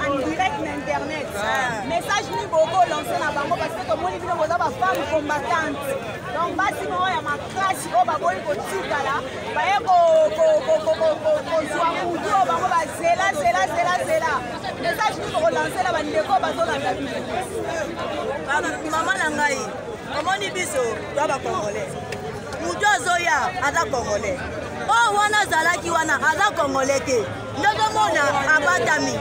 en direct internet. Message ni beaucoup lancé na bango parce que comme on dit vous avez femme combattante. Donc basi mo ya makasi o ba boli ko tikala ba ye ko zwa mudo bango ba zela. Message ni ko lancé na bandeko ba zo na biso. Maman na ngai. Omoni biso to ba congolais. Mudo zoya aza congolais. Oh wana zalaki wana aza congolais ke. Ndoto mona abatami.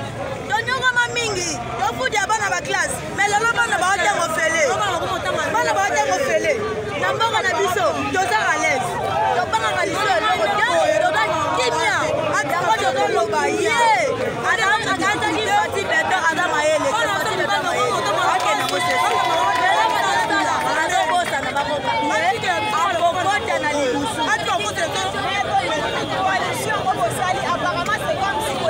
Tonyonga mamingi, tofudi abana ba classe, mais lelo bana ba otengo fele. Bana ba otengo fele. Na mbongo na biso, toza à l'aise. To banga ka liso loko te, to ba kimia. Atango to loba ye. Ana akanta ki foti beto ada maele. Foti beto maele. Ake na bose. Lelo bana tala, ana bosa na bakoka. Akokota na libusu. Akokota to. Coalition comme Sali apparemment c'est comme si vous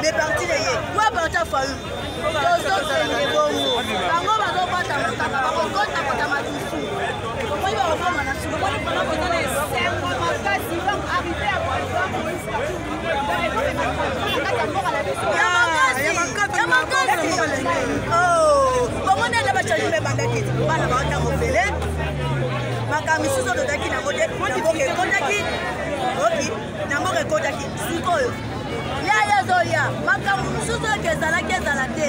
les partis de yé, moi parti à Fayu. Ya zoya, makamu musuzo kezala te.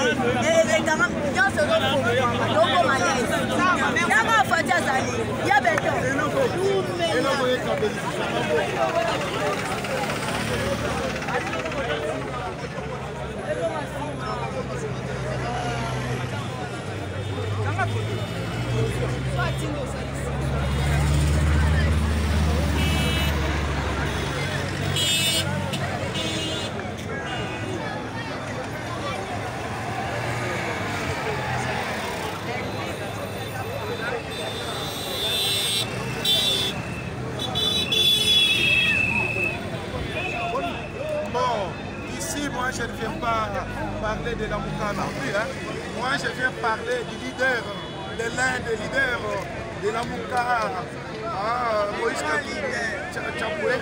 Kama nyoso doko malaise. Yanga fatia zali, ya beto. Je ne viens pas parler de la Mouka non plus. Moi, je viens parler du leader, de l'un des leaders de la Mouka, Moïse Katumbi,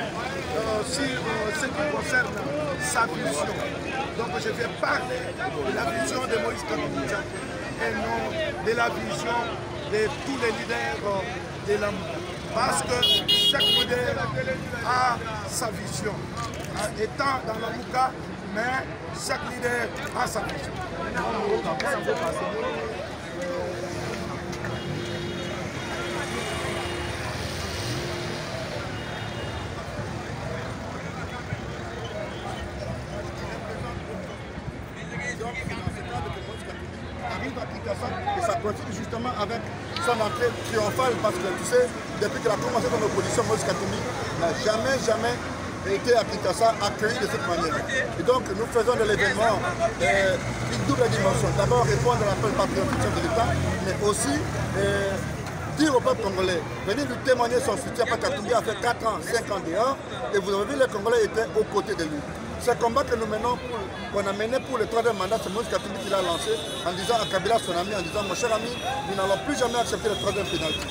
sur ce qui concerne sa vision. Donc, je viens parler de la vision de Moïse Katumbi et non de la vision de tous les leaders de la Mouka. Parce que chaque leader a sa vision. Étant dans la Mouka, mais chaque leader a sa vision. Arrive à Kinshasa et ça continue justement avec son entrée triomphale parce que tu sais, depuis qu'elle a commencé dans l'opposition, Moïse Katumbi n'a jamais été à Kinshasa accueilli de cette manière. Et donc nous faisons de l'événement une double dimension. D'abord répondre à l'appel patriotique de l'État, mais aussi dire au peuple congolais, venir lui témoigner son soutien. Katumbi a fait 4 ans, 5 ans dehors, et vous avez vu les Congolais étaient aux côtés de lui. Ce combat que nous menons, qu'on a mené pour le 3e mandat, c'est Moïse Katumbi qui l'a lancé en disant à Kabila, son ami, en disant, mon cher ami, nous n'allons plus jamais accepter le 3e pénalty.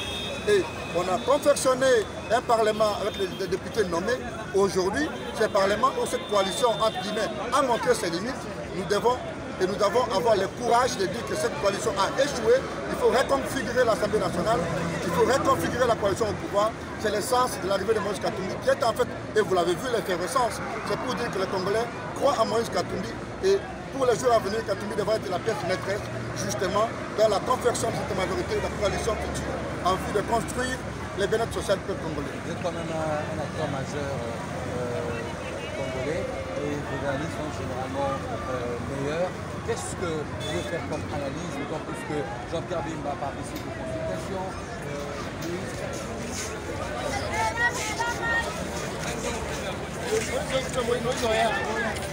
Et on a confectionné un parlement avec les députés nommés. Aujourd'hui, ce parlement ou cette coalition, entre guillemets, a montré ses limites. Nous devons et nous devons avoir le courage de dire que cette coalition a échoué. Il faut reconfigurer l'Assemblée nationale, il faut reconfigurer la coalition au pouvoir. C'est l'essence de l'arrivée de Moïse Katumbi qui est en fait, et vous l'avez vu, l'effervescence. C'est pour dire que les Congolais croient en Moïse Katumbi et pour les jours à venir, Katumbi devra être la pièce maîtresse justement dans la confection de cette majorité de la coalition future en vue de construire les bien-être social du peuple congolais. Vous êtes quand même un acteur majeur congolais et vos analyses sont généralement meilleures. Qu'est-ce que vous pouvez faire comme analyse, d'autant plus que Jean-Pierre Bemba participe aux consultations